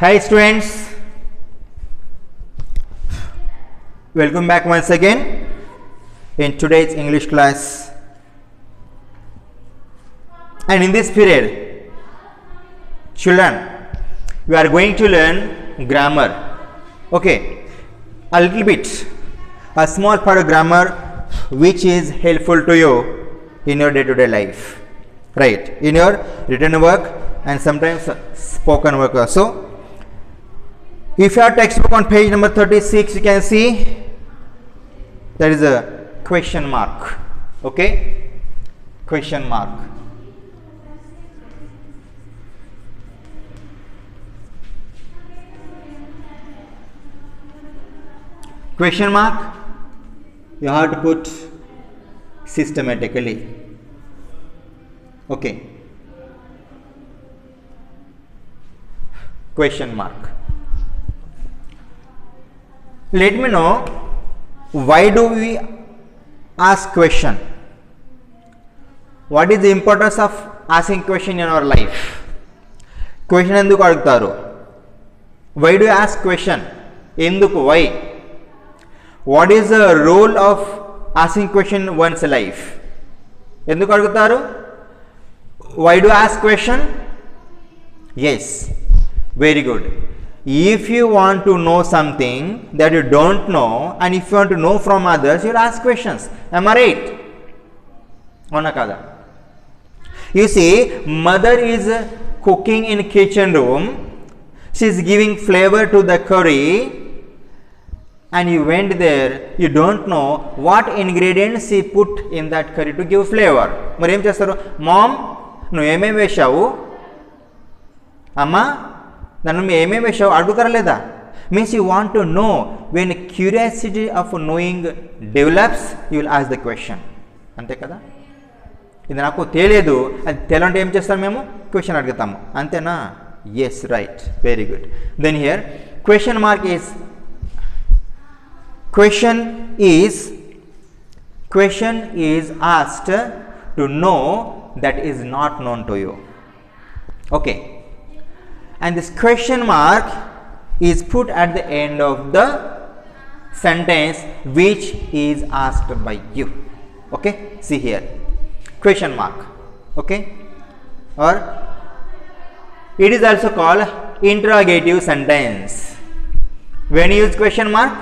Hi students, welcome back once again in today's English class. And in this period, children, we are going to learn grammar. Okay, a little bit, a small part of grammar which is helpful to you in your day-to-day life, right? In your written work and sometimes spoken work also. If you have textbook on page number 36, you can see there is a question mark. Okay, question mark. Question mark, you have to put systematically. Okay, question mark. Let me know, why do we ask question? What is the importance of asking question in our life? Question enduku adugtaru? Why do you ask question? Enduku? Why? What is the role of asking question in one's life? Enduku adugtaru? Why do you ask question? Yes, very good. If you want to know something that you don't know, and if you want to know from others, you'll ask questions. Am I right? Ona kada? You see, mother is cooking in kitchen room. She is giving flavor to the curry, and you went there. You don't know what ingredients she put in that curry to give flavor. మరి ఏం చేస్తారు? Mom, నువ్వు ఏమేమి వేశావు? అమ్మా, నన్ను ఏమేమి వేసావు అడుగుతారా లేదా? Means you want to know. When curiosity of knowing develops, you will ask the question. అంతే కదా? ఇది నాకు తెలియదు, అది తెలియంటే ఏం చేస్తాం మేము? క్వశ్చన్ అడుగుతాము. అంతేనా? Yes, right, very good. Then here question mark is question is asked to know that is not known to you. Okay, and this question mark is put at the end of the sentence which is asked by you. Okay, see here, question mark. Okay, or it is also called interrogative sentence. When you use question mark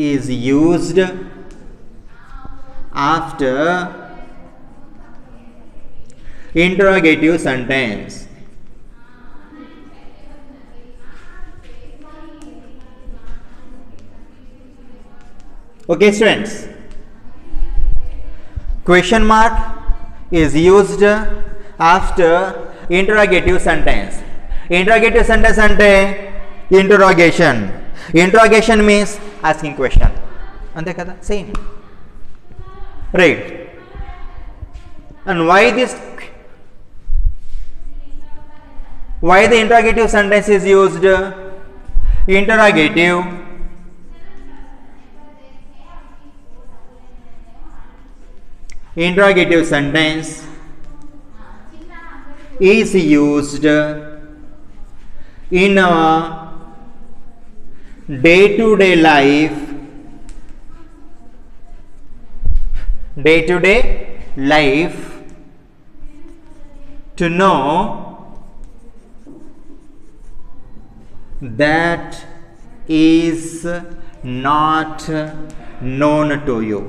is used after interrogative sentence. Okay students, question mark is used after interrogative sentence. Interrogative sentence ante interrogation means asking question. Ante kada? Same, right? And why the interrogative sentence is used? Interrogative sentence is used in our day-to-day life to know that is not known to you.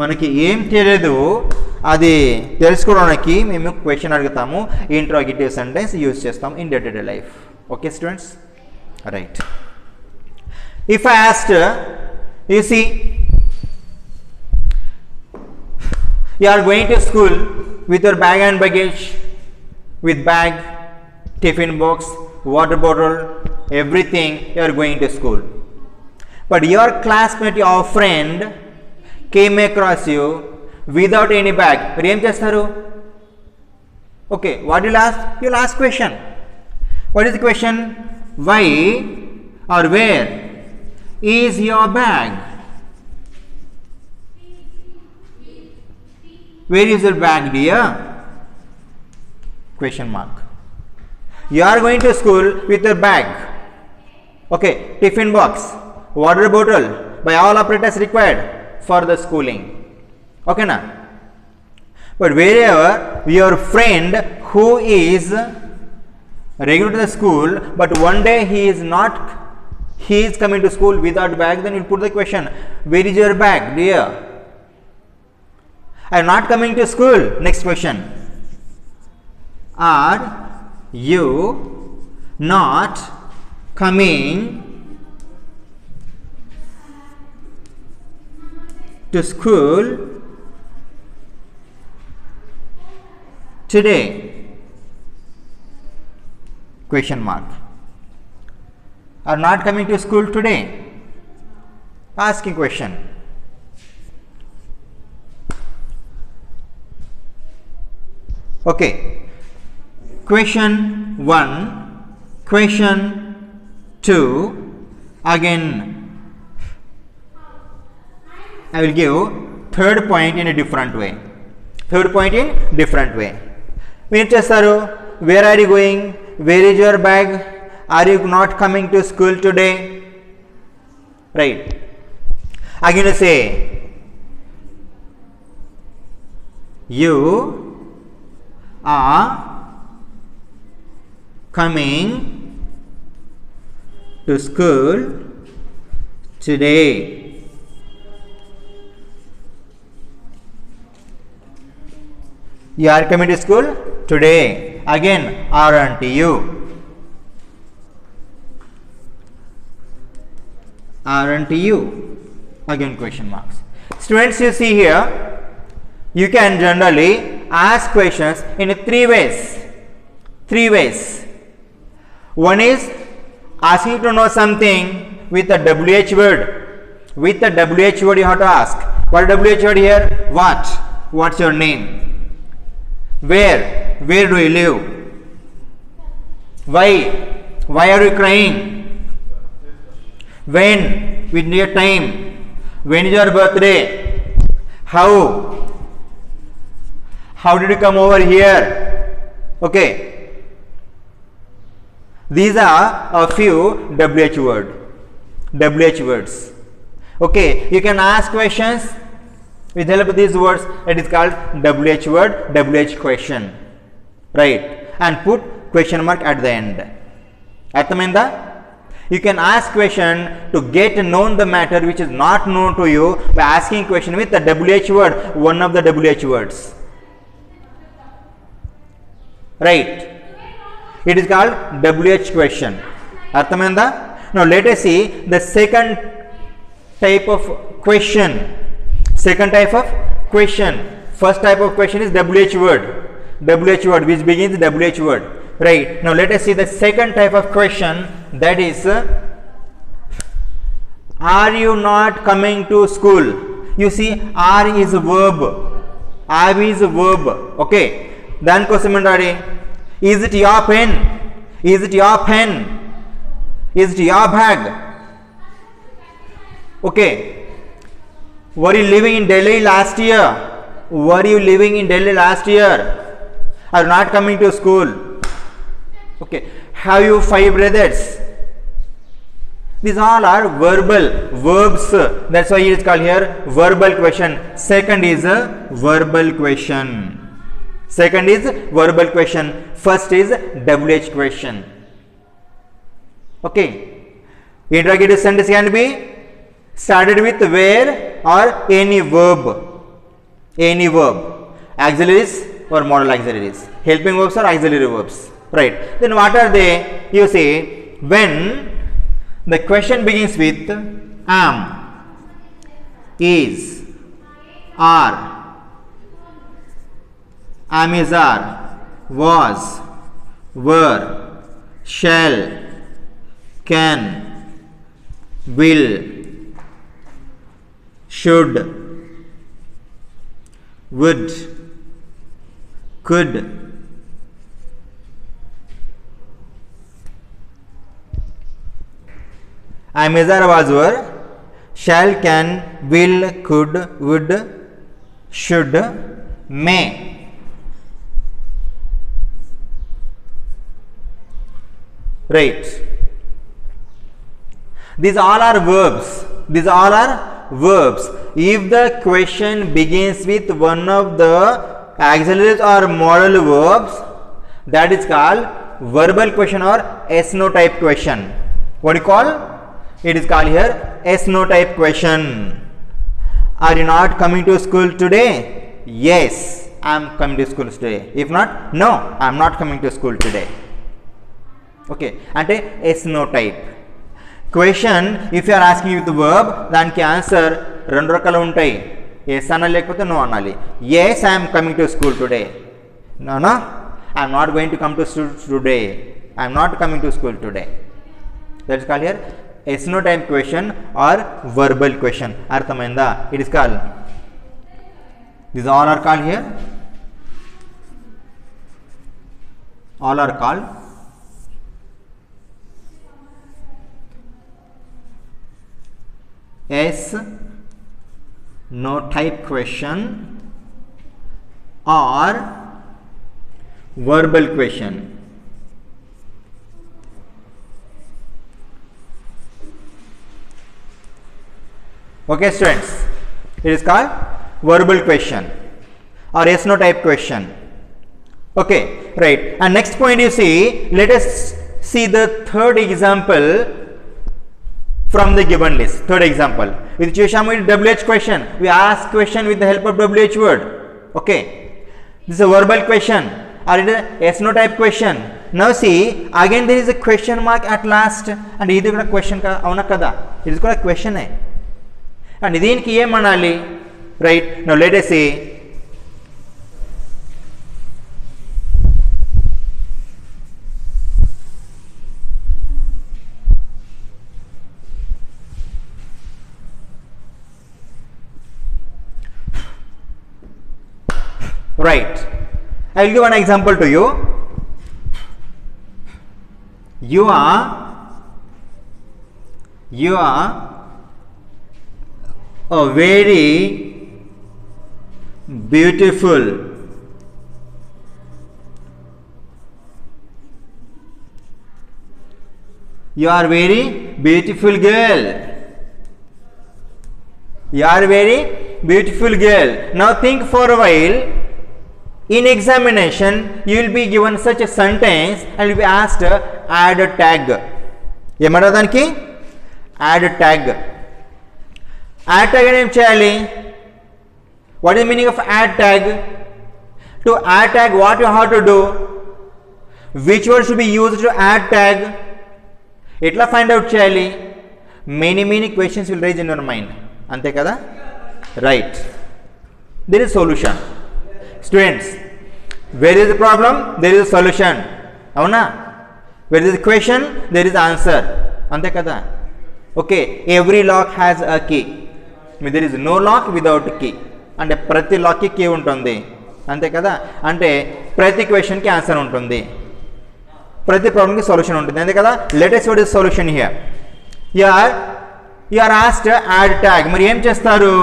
మనకి ఏం తెలియదు, అది తెలుసుకోవడానికి మేము question అడుగుతాము. Interrogative sentence use చేస్తాం in day to day life. Okay students, right. If I asked, you see, you are going to school with your bag and baggage, with bag, tiffin box, water bottle, everything, you are going to school. But your classmate, your friend came across you without any bag. మరి ఏం చేస్తారు? Okay, what will ask? You will ask question. What is the question? Why or where? is your bag? Where is your bag, dear? Question mark. You are going to school with your bag. Okay, tiffin box, water bottle, by all apparatus required for the schooling. Okay, na? But wherever your friend who is regular to the school, but one day he is coming to school without bag, then you put the question, where is your bag, dear? I am not coming to school. Next question. Are you not coming to school today? Question mark. Are not coming to school today? Asking question. Okay. Question 1, question 2, again I will give third point in a different way. Third point in different way. Mean chestaru, where are you going? Where is your bag? Are you not coming to school today? Right. Again to say, you are coming to school today. You are coming to school today. Again, aren't you? Aren't you? Again, question marks. Students, you see here, you can generally ask questions in three ways. Three ways. One is asking to know something with a WH word. With the WH word you have to ask. What is WH word here? What? What's your name? Where? Where do you live? Why? Why are you crying? When? With your time. When is your birthday? How? How did you come over here? Okay. These are a few WH words. Okay. You can ask questions with help of these words. It is called WH word, WH question. Right. And put question mark at the end. Arthamainda? You can ask question to get known the matter which is not known to you by asking question with the WH word, one of the WH words. Right. It is called WH question. Arthamainda? Now let us see the second type of question. Second type of question. First type of question is WH word. WH word which begins WH word. Right. Now let us see the second type of question, that is, are you not coming to school? You see, are is a verb. Are is a verb. Okay. Then question is it your pen? Is it your pen? Is it your bag? Okay. Were you living in Delhi last year? Were you living in Delhi last year? Are you not coming to school? Okay. Have you 5 brothers? These all are verbal verbs. That's why it is called here verbal question. Second is a verbal question. Second is verbal question. First is WH question. Okay. Interrogative sentence can be started with where or any verb. Any verb. Auxiliaries or modal auxiliaries. Helping verbs or auxiliary verbs. Right. Then what are they? You see, when the question begins with am, is, are, am is are, was, were, shall, can, will, should, would, could, I am is are, was, were, shall, can, will, could, would, should, may. Right. These all are verbs. These all are verbs. If the question begins with one of the auxiliaries or modal verbs, that is called verbal question or S-no type question. What do you call? It is called here S-no type question. Are you not coming to school today? Yes, I am coming to school today. If not, no, I am not coming to school today. Okay, ante S-no type question. If you are asking with the verb, daniki answer rendu rakalu untayi. Yes anali lekapothe no anali. Yes, I am coming to school today. No, no, I am not going to come to school today. I am not coming to school today. That is called here S-no type question or verbal question. Arthamainda? It is called, these all are called here, all are called S-no type question or verbal question. Okay students, it is called verbal question or S-no type question. Okay, right. And next point you see, let us see the third example from the given list. Third example, with Chesham with WH question, we ask question with the help of WH word. Okay, this is a verbal question or it is a S-no type question. Now see, again there is a question mark at last, and ఇది కూడా question కా అవునా కదా, ఇది కూడా question A, and దీనికి ఏమనాలి? Right, now let us see. Right, I will give an example to you. You are a very beautiful you are very beautiful girl. You are very beautiful girl. Now think for a while. In examination, you will be given such a sentence and will be asked add a tag. ఏమంటారు దానికి? Add a tag. Add tag అని ఏం చేయాలి? What is the meaning of add tag? To add tag, what you have to do? Which word should be used to add tag? ఎట్లా find out చేయాలి? Many questions will raise in your mind. అంతే కదా? Right. There is solution. Students, where is the problem? There is a solution. అవునా? Where is the question? There is answer. అంతే కదా? Okay, every lock has a key. There is no lock without key. అంటే ప్రతి లాక్కి key ఉంటుంది. అంతే కదా? అంటే ప్రతి క్వశ్చన్కి ఆన్సర్ ఉంటుంది, ప్రతి ప్రాబ్లంకి సొల్యూషన్ ఉంటుంది. అంతే కదా? Let us what is solution here. You are asked add tag. మరి ఏం చేస్తారు?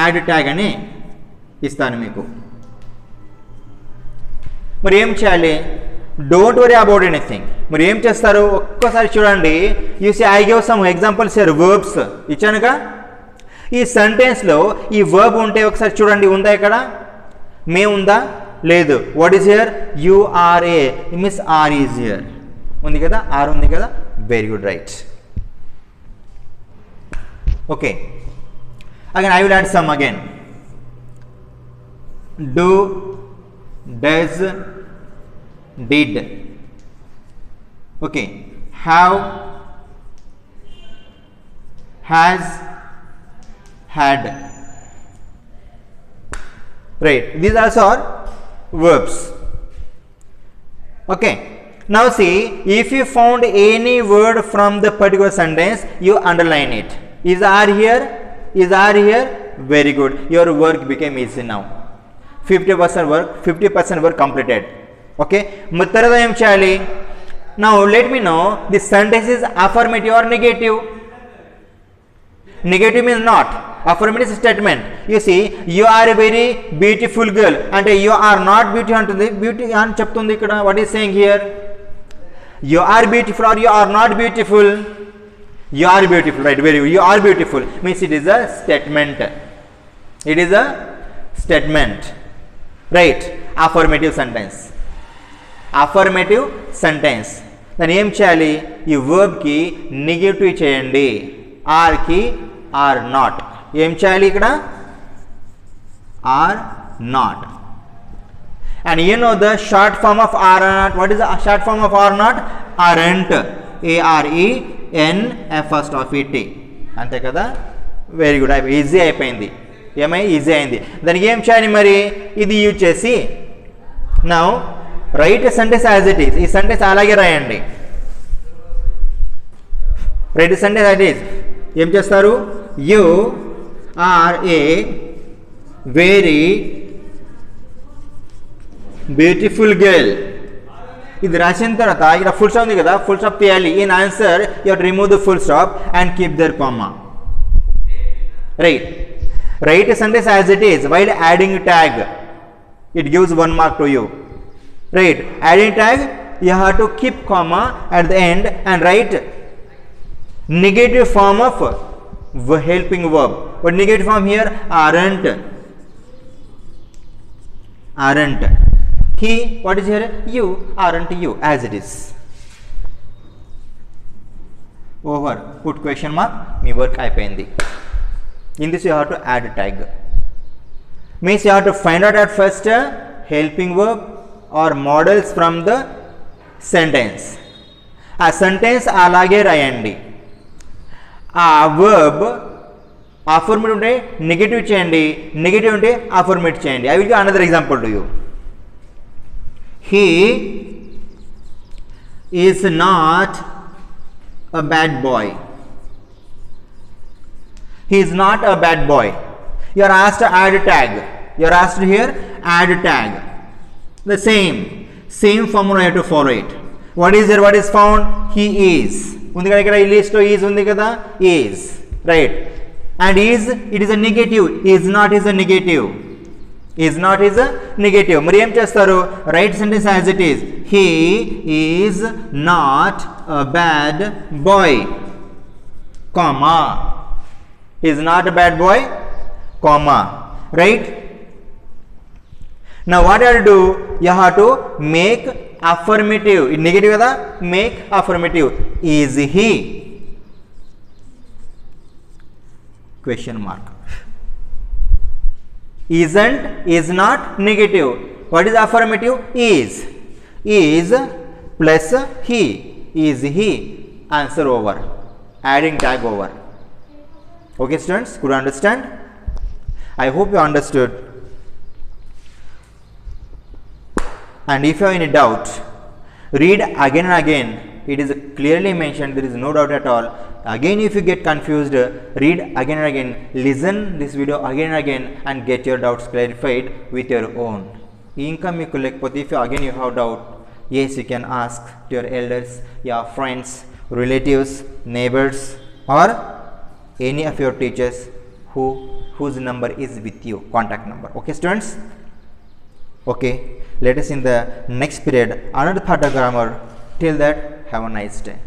యాడ్ ట్యాగ్ అని ఇస్తాను మీకు. మరి ఏం చేయాలి? Don't worry about anything. మరి ఏం చేస్తారు? ఒక్కసారి చూడండి. You see I give some examples here. Verbs ఇచ్చానుగా. ఈ సెంటెన్స్లో ఈ వర్బ్ ఉంటే ఒకసారి చూడండి, ఉందా ఇక్కడ? మే ఉందా? లేదు. What is here? U R A means are is here. ఉంది కదా? ఆర్ ఉంది కదా? Very good, right. Okay, again I will add some again. Do, does, did. Okay, have, has, had. Right, these also are verbs. Okay, now see, if you found any word from the particular sentence, you underline it. Is are here? Is are here? Very good, your work became easy now. 50% work completed. Okay, తర్వాత ఏం చేయాలి? Now let me know, the sentence is affirmative or negative. Negative means not. Affirmative statement. You see, you are a very beautiful girl. And you are not beautiful. Antundi. Beauty అని చెప్తుంది ఇక్కడ. What is saying here? You are beautiful or you are not beautiful? You are beautiful, right? Very good. You are beautiful. Means it is a statement. It is a statement. Right? Affirmative sentence. Affirmative sentence. దాన్ని ఏం చేయాలి? ఈ వర్బ్కి negative చేయండి. ఆర్కి are not. ఏం చేయాలి ఇక్కడ? Are not. And you know the short form of are not. What is the short form of are not? Aren't. ARENT. అంతే కదా? Very good. ఈజీ అయిపోయింది. ఏమై ఈజీ అయింది. దానికి ఏం చేయాలి మరి? ఇది యూజ్ చేసి now write sentence as it is. ఈ సెంటెన్స్ అలాగే రాయండి. Write sentence as it is. ఏం చేస్తారు? You are a very beautiful girl. ఇది రాసిన తర్వాత ఇక్కడ ఫుల్ స్టాప్ ఉంది కదా, ఫుల్ స్టాప్ తీయాలి. In answer you have to remove the full stop and keep there comma. Right. Right sentence as it is while adding tag. It gives 1 mark to you. Right. Adding tag, you have to keep comma at the end and write negative form of helping verb. What negative form here? Aren't. Aren't. He, what is here? You, aren't you, as it is. Over. Put question mark. Me work అయిపోయింది. In this you have to add tag. Means you have to find out at first helping verb or models from the sentence. ఆ sentence అలాగే రాయండి. ఆ verb affirmative ఉంటే negative చేయండి, negative ఉంటే affirmative చేయండి. I will give another example to you. He is not a bad boy. He is not a bad boy. You are asked to add a tag. You are asked here add a tag. The same formula you have to follow it. What is there? What is found? He is. Undi kada ikkada list lo is undi kada? Is. Right. And is, it is a negative. Is not is a negative. Is not is a negative. Mari em chestaru? Right sentence as it is. He is not a bad boy, comma. He is not a bad boy, comma. Right? Now what you have to do? You have to make affirmative. Negative kada? Make affirmative. Is he? Question mark. Isn't, is not, negative. What is affirmative? Is. Is plus he. Is he. Answer over. Adding tag over. Okay students, could you understand? I hope you understood. And if you have any doubt, read again and again. It is clearly mentioned, there is no doubt at all. Again if you get confused, read again and again, listen this video again and again and get your doubts clarified with your own. Inka meeku lekapothe if you again you have doubt, yes you can ask to your elders, your friends, relatives, neighbors or any of your teachers whose number is with you, contact number. Okay students? Okay, let us in the next period another part of grammar. Till that, have a nice day.